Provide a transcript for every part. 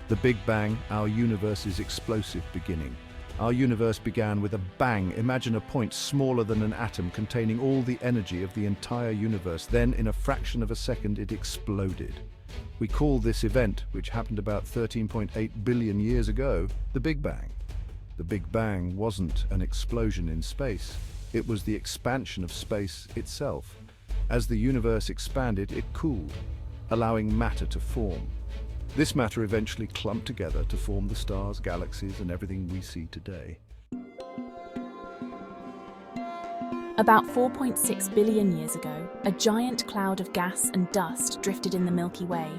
The Big Bang, our universe's explosive beginning. Our universe began with a bang. Imagine a point smaller than an atom containing all the energy of the entire universe. Then, in a fraction of a second, it exploded. We call this event, which happened about 13.8 billion years ago, the Big Bang. The Big Bang wasn't an explosion in space. It was the expansion of space itself. As the universe expanded, it cooled, allowing matter to form. This matter eventually clumped together to form the stars, galaxies, and everything we see today. About 4.6 billion years ago, a giant cloud of gas and dust drifted in the Milky Way.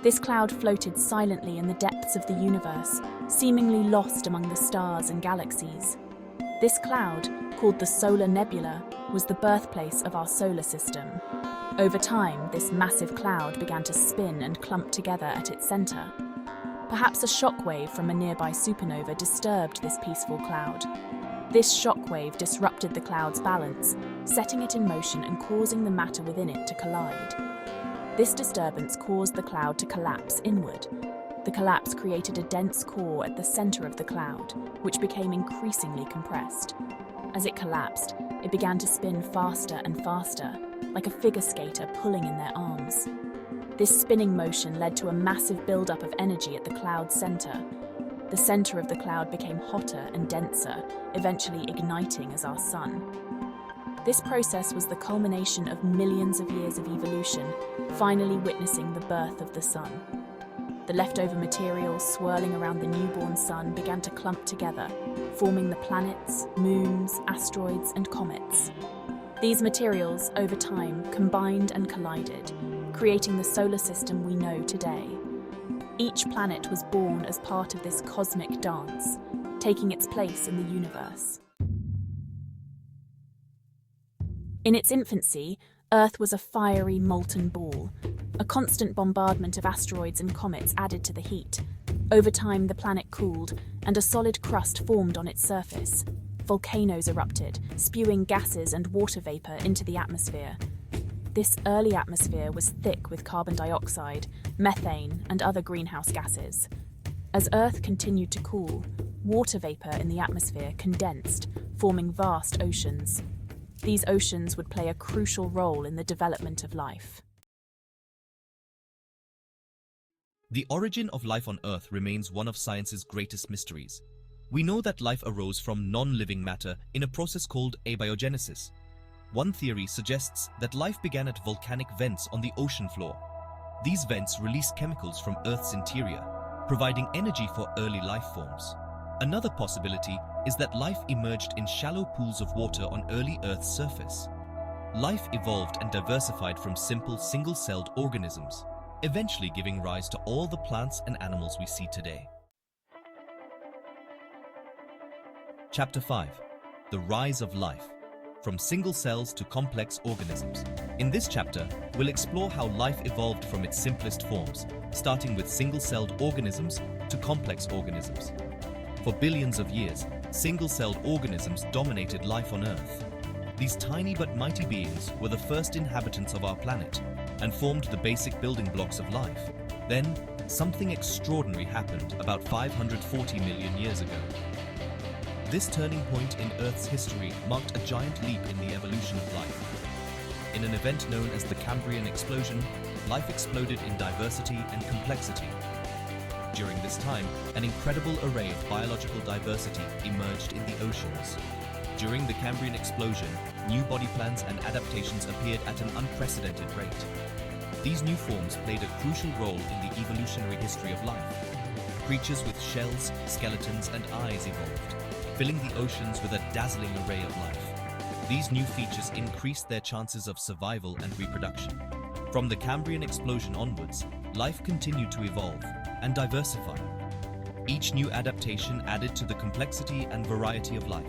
This cloud floated silently in the depths of the universe, seemingly lost among the stars and galaxies. This cloud, called the Solar Nebula, was the birthplace of our solar system. Over time, this massive cloud began to spin and clump together at its center. Perhaps a shockwave from a nearby supernova disturbed this peaceful cloud. This shockwave disrupted the cloud's balance, setting it in motion and causing the matter within it to collide. This disturbance caused the cloud to collapse inward. The collapse created a dense core at the center of the cloud, which became increasingly compressed. As it collapsed, it began to spin faster and faster, like a figure skater pulling in their arms. This spinning motion led to a massive buildup of energy at the cloud's center. The center of the cloud became hotter and denser, eventually igniting as our sun. This process was the culmination of millions of years of evolution, finally witnessing the birth of the sun. The leftover materials swirling around the newborn sun began to clump together, forming the planets, moons, asteroids, and comets. These materials, over time, combined and collided, creating the solar system we know today. Each planet was born as part of this cosmic dance, taking its place in the universe. In its infancy, Earth was a fiery, molten ball. A constant bombardment of asteroids and comets added to the heat. Over time, the planet cooled, and a solid crust formed on its surface. Volcanoes erupted, spewing gases and water vapor into the atmosphere. This early atmosphere was thick with carbon dioxide, methane, and other greenhouse gases. As Earth continued to cool, water vapor in the atmosphere condensed, forming vast oceans. These oceans would play a crucial role in the development of life. The origin of life on Earth remains one of science's greatest mysteries. We know that life arose from non-living matter in a process called abiogenesis. One theory suggests that life began at volcanic vents on the ocean floor. These vents release chemicals from Earth's interior, providing energy for early life forms. Another possibility is that life emerged in shallow pools of water on early Earth's surface. Life evolved and diversified from simple single-celled organisms, eventually giving rise to all the plants and animals we see today. Chapter 5. The Rise of Life. From single cells to complex organisms. In this chapter, we'll explore how life evolved from its simplest forms, starting with single-celled organisms to complex organisms. For billions of years, single-celled organisms dominated life on Earth. These tiny but mighty beings were the first inhabitants of our planet and formed the basic building blocks of life. Then, something extraordinary happened about 540 million years ago. This turning point in Earth's history marked a giant leap in the evolution of life. In an event known as the Cambrian explosion, life exploded in diversity and complexity. During this time, an incredible array of biological diversity emerged in the oceans. During the Cambrian explosion, new body plans and adaptations appeared at an unprecedented rate. These new forms played a crucial role in the evolutionary history of life. Creatures with shells, skeletons, and eyes evolved, filling the oceans with a dazzling array of life. These new features increased their chances of survival and reproduction. From the Cambrian explosion onwards, life continued to evolve and diversify. Each new adaptation added to the complexity and variety of life.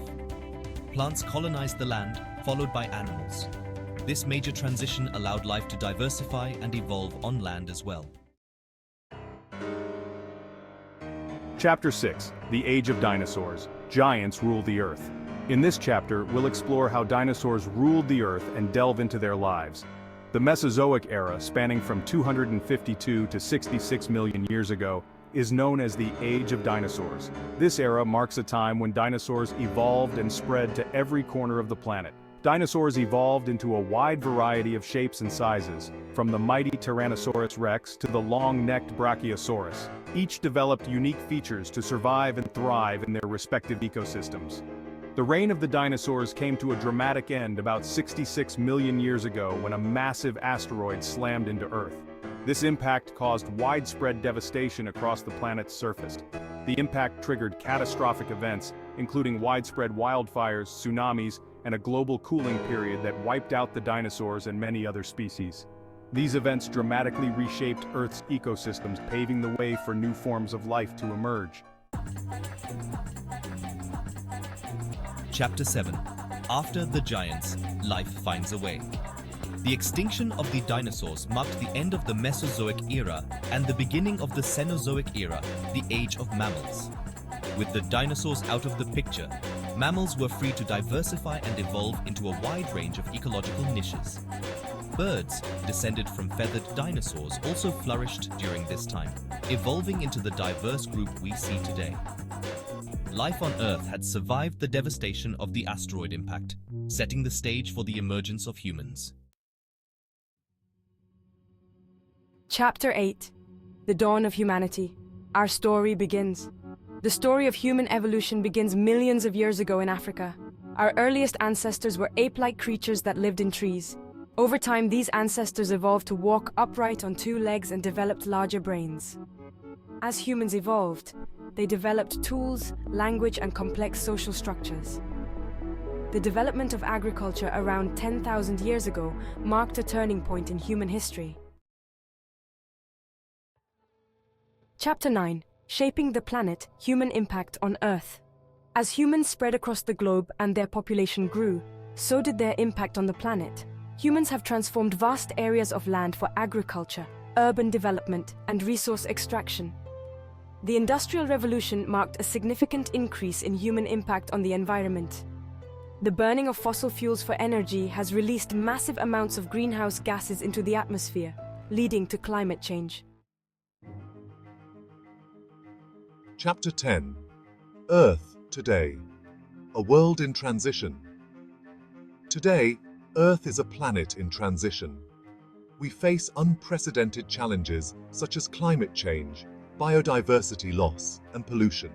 Plants colonized the land, followed by animals. This major transition allowed life to diversify and evolve on land as well. Chapter 6. The Age of Dinosaurs. Giants rule the Earth. In this chapter, we'll explore how dinosaurs ruled the Earth and delve into their lives. The Mesozoic era, spanning from 252 to 66 million years ago, is known as the Age of Dinosaurs. This era marks a time when dinosaurs evolved and spread to every corner of the planet. Dinosaurs evolved into a wide variety of shapes and sizes, from the mighty Tyrannosaurus rex to the long-necked Brachiosaurus. Each developed unique features to survive and thrive in their respective ecosystems. The reign of the dinosaurs came to a dramatic end about 66 million years ago when a massive asteroid slammed into Earth. This impact caused widespread devastation across the planet's surface. The impact triggered catastrophic events, including widespread wildfires, tsunamis, and a global cooling period that wiped out the dinosaurs and many other species. These events dramatically reshaped Earth's ecosystems, paving the way for new forms of life to emerge. Chapter 7. After the giants, life finds a way. The extinction of the dinosaurs marked the end of the Mesozoic era and the beginning of the Cenozoic era, the age of mammals. With the dinosaurs out of the picture, mammals were free to diversify and evolve into a wide range of ecological niches. Birds, descended from feathered dinosaurs, also flourished during this time, evolving into the diverse group we see today. Life on Earth had survived the devastation of the asteroid impact, setting the stage for the emergence of humans. Chapter 8. The Dawn of Humanity. Our story begins. The story of human evolution begins millions of years ago in Africa. Our earliest ancestors were ape-like creatures that lived in trees. Over time, these ancestors evolved to walk upright on two legs and developed larger brains. As humans evolved, they developed tools, language, and complex social structures. The development of agriculture around 10,000 years ago marked a turning point in human history. Chapter 9. Shaping the Planet, Human Impact on Earth. As humans spread across the globe and their population grew, so did their impact on the planet. Humans have transformed vast areas of land for agriculture, urban development, and resource extraction. The Industrial Revolution marked a significant increase in human impact on the environment. The burning of fossil fuels for energy has released massive amounts of greenhouse gases into the atmosphere, leading to climate change. Chapter 10. Earth Today. A World in Transition. Today, Earth is a planet in transition. We face unprecedented challenges such as climate change, biodiversity loss, and pollution.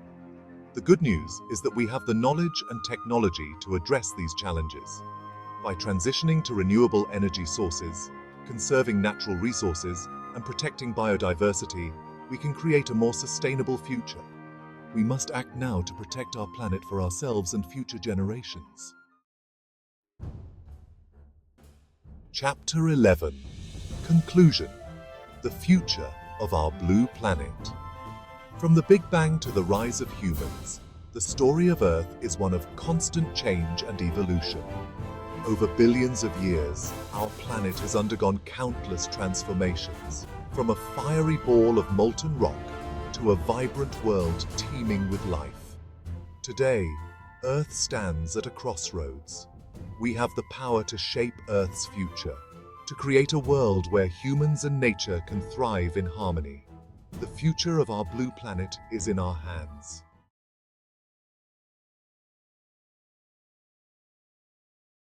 The good news is that we have the knowledge and technology to address these challenges. By transitioning to renewable energy sources, conserving natural resources, and protecting biodiversity, we can create a more sustainable future. We must act now to protect our planet for ourselves and future generations. Chapter 11. Conclusion. The future of our blue planet. From the Big Bang to the rise of humans, the story of Earth is one of constant change and evolution. Over billions of years, our planet has undergone countless transformations, from a fiery ball of molten rock to a vibrant world teeming with life. Today, Earth stands at a crossroads. We have the power to shape Earth's future, to create a world where humans and nature can thrive in harmony. The future of our blue planet is in our hands.